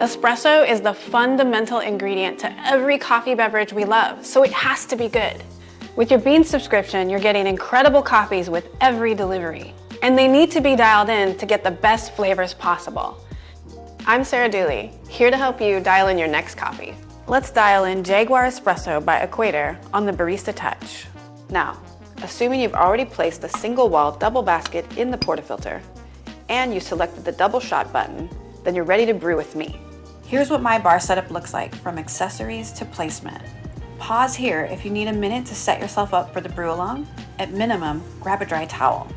Espresso is the fundamental ingredient to every coffee beverage we love, so it has to be good. With your Beanz subscription, you're getting incredible coffees with every delivery, and they need to be dialed in to get the best flavors possible. I'm Sarah Dooley, here to help you dial in your next coffee. Let's dial in Jaguar Espresso by Equator on the Barista Touch. Now, assuming you've already placed the single wall double basket in the portafilter, and you selected the double shot button, then you're ready to brew with me. Here's what my bar setup looks like from accessories to placement. Pause here if you need a minute to set yourself up for the brew along. At minimum, grab a dry towel.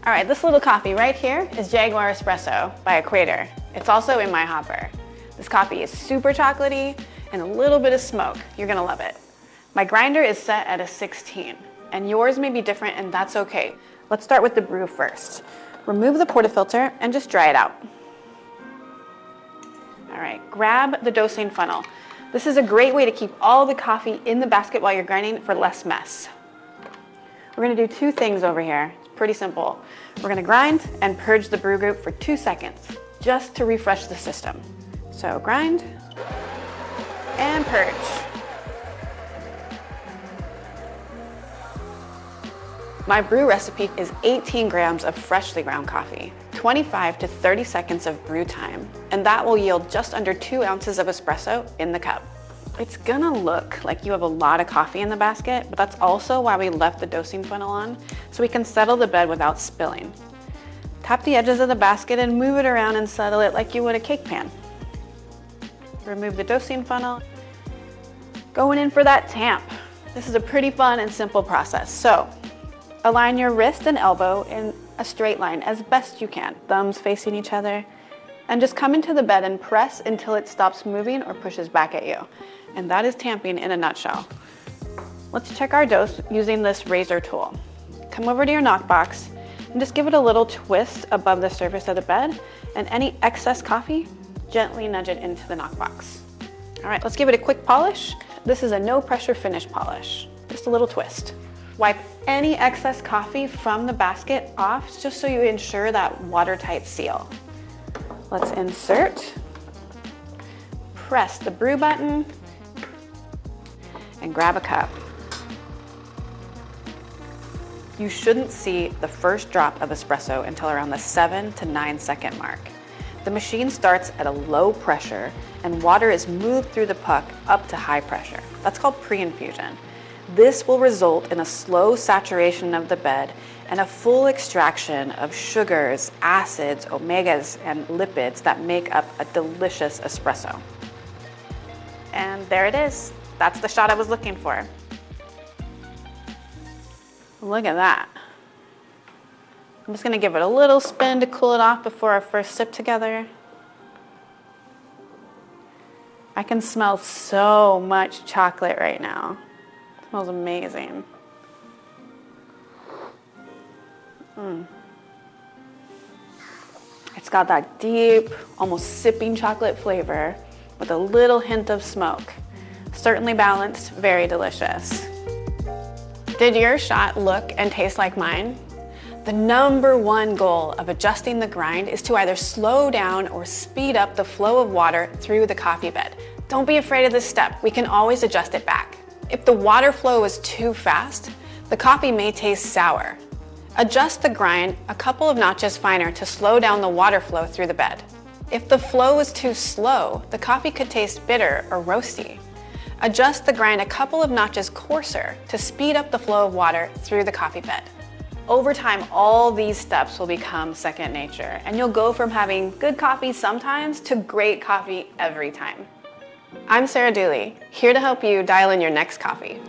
All right, this little coffee right here is Jaguar Espresso by Equator. It's also in my hopper. This coffee is super chocolatey and a little bit of smoke. You're gonna love it. My grinder is set at a 16, and yours may be different, and that's okay. Let's start with the brew first. Remove the portafilter and just dry it out. All right, grab the dosing funnel. This is a great way to keep all the coffee in the basket while you're grinding for less mess. We're gonna do two things over here. It's pretty simple. We're gonna grind and purge the brew group for 2 seconds, just to refresh the system. So grind and purge. My brew recipe is 18 grams of freshly ground coffee, 25 to 30 seconds of brew time, and that will yield just under 2 ounces of espresso in the cup. It's gonna look like you have a lot of coffee in the basket, but that's also why we left the dosing funnel on, so we can settle the bed without spilling. Tap the edges of the basket and move it around and settle it like you would a cake pan. Remove the dosing funnel. Going in for that tamp. This is a pretty fun and simple process. So, align your wrist and elbow in a straight line as best you can, thumbs facing each other, and just come into the bed and press until it stops moving or pushes back at you. And that is tamping in a nutshell. Let's check our dose using this razor tool. Come over to your knockbox and just give it a little twist above the surface of the bed, and any excess coffee, gently nudge it into the knockbox. All right, let's give it a quick polish. This is a no pressure finish polish, just a little twist. Wipe any excess coffee from the basket off just so you ensure that watertight seal. Let's insert, press the brew button, and grab a cup. You shouldn't see the first drop of espresso until around the 7 to 9 second mark. The machine starts at a low pressure and water is moved through the puck up to high pressure. That's called pre-infusion. This will result in a slow saturation of the bed and a full extraction of sugars, acids, omegas, and lipids that make up a delicious espresso. And there it is. That's the shot I was looking for. Look at that. I'm just gonna give it a little spin to cool it off before our first sip together. I can smell so much chocolate right now. It smells amazing. It's got that deep, almost sipping chocolate flavor with a little hint of smoke. Certainly balanced, very delicious. Did your shot look and taste like mine? The #1 goal of adjusting the grind is to either slow down or speed up the flow of water through the coffee bed. Don't be afraid of this step. We can always adjust it back. If the water flow is too fast, the coffee may taste sour. Adjust the grind a couple of notches finer to slow down the water flow through the bed. If the flow is too slow, the coffee could taste bitter or roasty. Adjust the grind a couple of notches coarser to speed up the flow of water through the coffee bed. Over time, all these steps will become second nature, and you'll go from having good coffee sometimes to great coffee every time. I'm Sarah Dooley, here to help you dial in your next coffee.